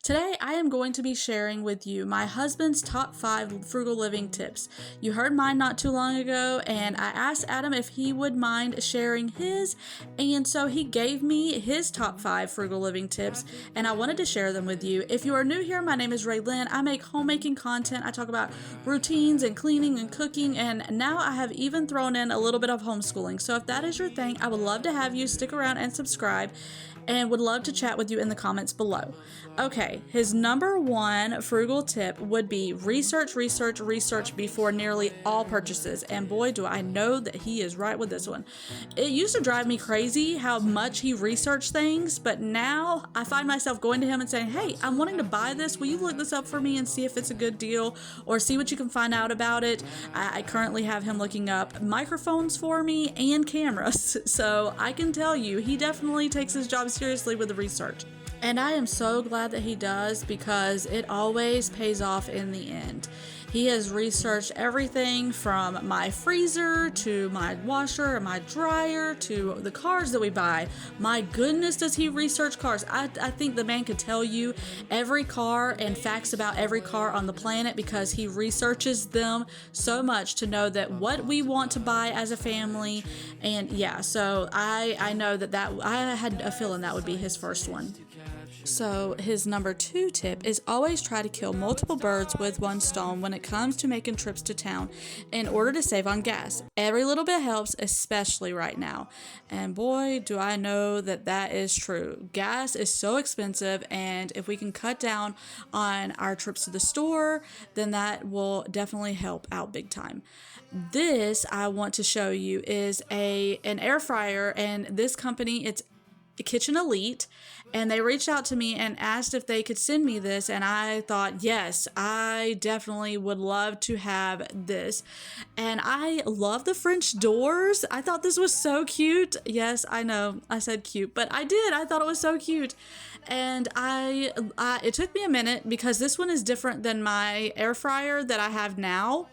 Today, I am going to be sharing with you my husband's top 5 frugal living tips. You heard mine not too long ago, and I asked Adam if he would mind sharing his, and so he gave me his top 5 frugal living tips, and I wanted to share them with you. If you are new here, my name is Raylynn. I make homemaking content. I talk about routines and cleaning and cooking, and now I have even thrown in a little bit of homeschooling. So if that is your thing, I would love to have you stick around and subscribe, and would love to chat with you in the comments below. Okay, his number 1 frugal tip would be research before nearly all purchases. And boy, do I know that he is right with this one. It used to drive me crazy how much he researched things, but now I find myself going to him and saying, hey, I'm wanting to buy this. Will you look this up for me and see if it's a good deal or see what you can find out about it? I currently have him looking up microphones for me and cameras. So I can tell you, he definitely takes his job seriously with the research. And I am so glad that he does, because it always pays off in the end. He has researched everything from my freezer to my washer and my dryer to the cars that we buy. My goodness, does he research cars? I think the man could tell you every car and facts about every car on the planet, because he researches them so much to know that what we want to buy as a family. And yeah, so I know that I had a feeling that would be his first one. So his number 2 tip is always try to kill multiple birds with one stone when it comes to making trips to town in order to save on gas. Every little bit helps, especially right now. And boy, do I know that that is true. Gas is so expensive, and if we can cut down on our trips to the store, then that will definitely help out big time. This I want to show you is an air fryer, and this company, it's Kitchen Elite, and they reached out to me and asked if they could send me this, and I thought, yes, I definitely would love to have this. And I love the French doors. I thought this was so cute. Yes, I know I said cute, but I thought it was so cute. And it took me a minute, because this one is different than my air fryer that I have now.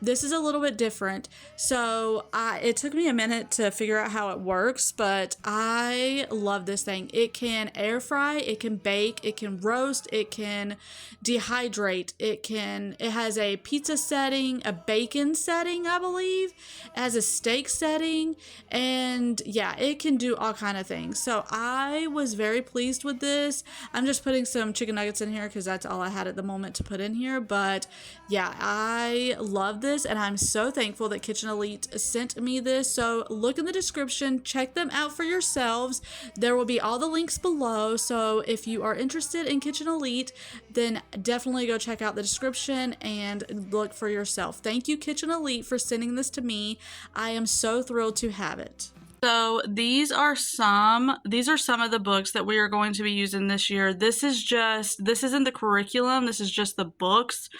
This is a little bit different, so it took me a minute to figure out how it works, but I love this thing. It can air fry, it can bake, it can roast, it can dehydrate, it has a pizza setting, a bacon setting, I believe, it has a steak setting, and yeah, it can do all kind of things. So I was very pleased with this. I'm just putting some chicken nuggets in here because that's all I had at the moment to put in here, but yeah, I love this. And I'm so thankful that Kitchen Elite sent me this. So look in the description, check them out for yourselves. There will be all the links below. So if you are interested in Kitchen Elite, then definitely go check out the description and look for yourself. Thank you, Kitchen Elite, for sending this to me. I am so thrilled to have it. So these are some of the books that we are going to be using this year. This isn't the curriculum. This is just the books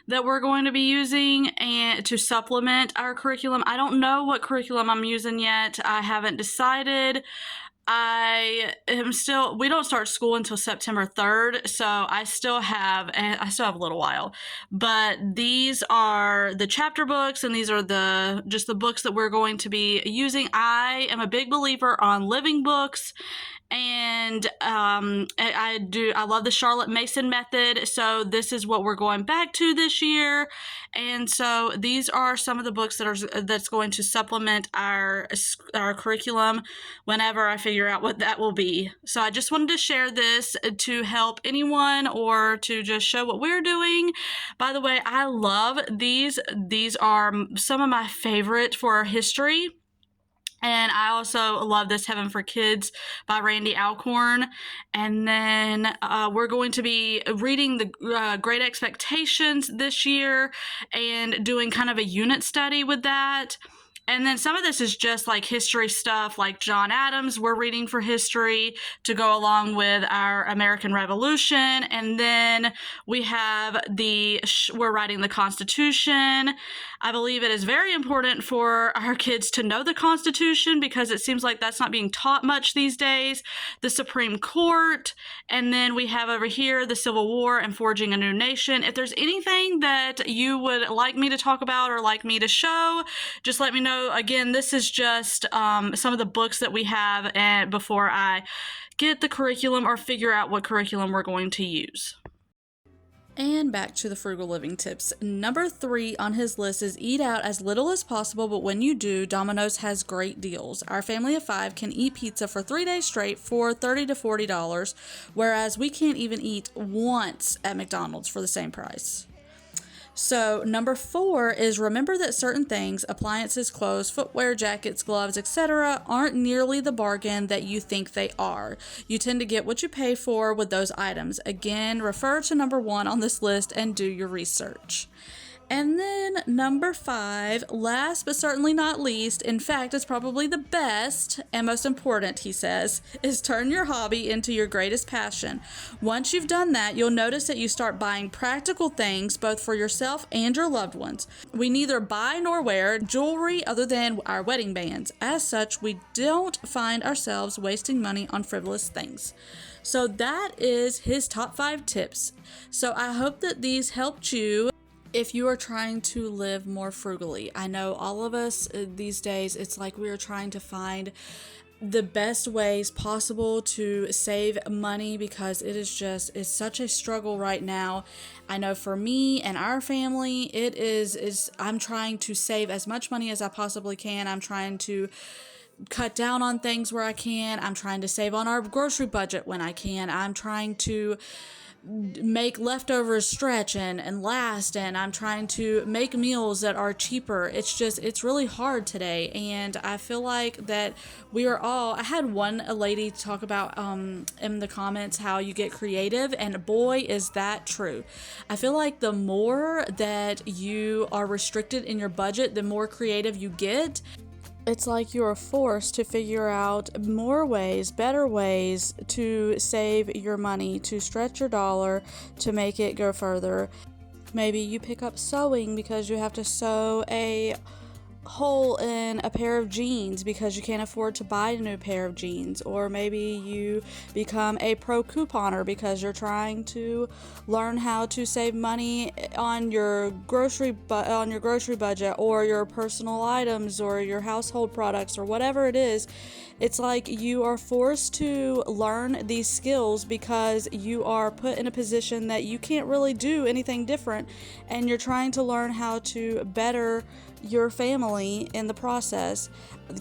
that we're going to be using and to supplement our curriculum. I don't know what curriculum I'm using yet. I haven't decided. We don't start school until September 3rd, so I still have a little while. But these are the chapter books, and these are just the books that we're going to be using. I am a big believer on living books, and I love the Charlotte Mason method, so this is what we're going back to this year. And so these are some of the books that's going to supplement our curriculum whenever I figure out what that will be. So I just wanted to share this to help anyone, or to just show what we're doing. By the way, I love these. These are some of my favorite for history. And I also love this Heaven for Kids by Randy Alcorn. And then we're going to be reading the Great Expectations this year and doing kind of a unit study with that. And then some of this is just like history stuff, like John Adams, we're reading for history to go along with our American Revolution. And then we have we're writing the Constitution. I believe it is very important for our kids to know the Constitution, because it seems like that's not being taught much these days. The Supreme Court, and then we have over here the Civil War and Forging a New Nation. If there's anything that you would like me to talk about or like me to show, just let me know So again, this is just some of the books that we have and before I get the curriculum or figure out what curriculum we're going to use. And back to the frugal living tips. Number 3 on his list is eat out as little as possible, but when you do, Domino's has great deals. Our family of 5 can eat pizza for 3 days straight for $30 to $40, whereas we can't even eat once at McDonald's for the same price. So number 4 is remember that certain things, appliances, clothes, footwear, jackets, gloves, etc., aren't nearly the bargain that you think they are. You tend to get what you pay for with those items. Again, refer to number 1 on this list and do your research. And then number 5, last but certainly not least, in fact, it's probably the best and most important, he says, is turn your hobby into your greatest passion. Once you've done that, you'll notice that you start buying practical things both for yourself and your loved ones. We neither buy nor wear jewelry other than our wedding bands. As such, we don't find ourselves wasting money on frivolous things. So that is his top 5 tips. So I hope that these helped you if you are trying to live more frugally. I know all of us these days, it's like we are trying to find the best ways possible to save money because it's such a struggle right now. I know for me and our family, I'm trying to save as much money as I possibly can. I'm trying to cut down on things where I can. I'm trying to save on our grocery budget when I can. I'm trying to make leftovers stretch and last, and I'm trying to make meals that are cheaper. It's really hard today, and I feel like that I had a lady talk about in the comments how you get creative, and boy is that true. I feel like the more that you are restricted in your budget, the more creative you get. It's like you're forced to figure out more ways, better ways to save your money, to stretch your dollar, to make it go further. Maybe you pick up sewing because you have to sew a hole in a pair of jeans because you can't afford to buy a new pair of jeans. Or maybe you become a pro couponer because you're trying to learn how to save money on your grocery budget, or your personal items, or your household products, or whatever it is. It's like you are forced to learn these skills because you are put in a position that you can't really do anything different, and you're trying to learn how to better your family in the process.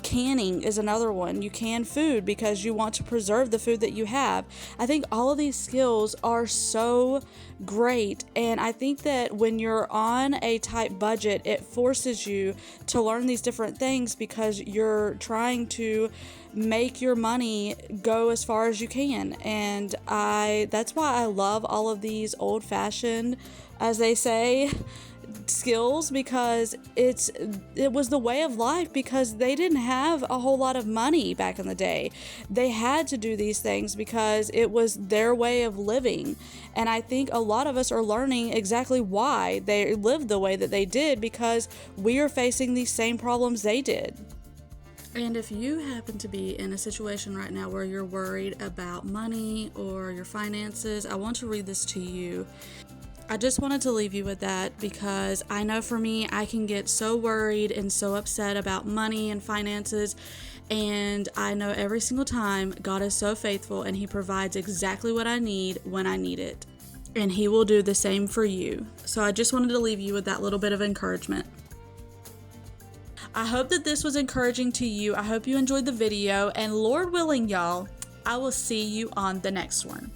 Canning is another one. You can food because you want to preserve the food that you have. I think all of these skills are so great, and I think that when you're on a tight budget, it forces you to learn these different things because you're trying to make your money go as far as you can. And that's why I love all of these old-fashioned, as they say, skills, because it was the way of life, because they didn't have a whole lot of money back in the day. They had to do these things because it was their way of living. And I think a lot of us are learning exactly why they lived the way that they did, because we are facing these same problems they did. And if you happen to be in a situation right now where you're worried about money or your finances, I want to read this to you. I just wanted to leave you with that because I know for me, I can get so worried and so upset about money and finances, and I know every single time God is so faithful and He provides exactly what I need when I need it, and He will do the same for you. So I just wanted to leave you with that little bit of encouragement. I hope that this was encouraging to you. I hope you enjoyed the video, and Lord willing, y'all, I will see you on the next one.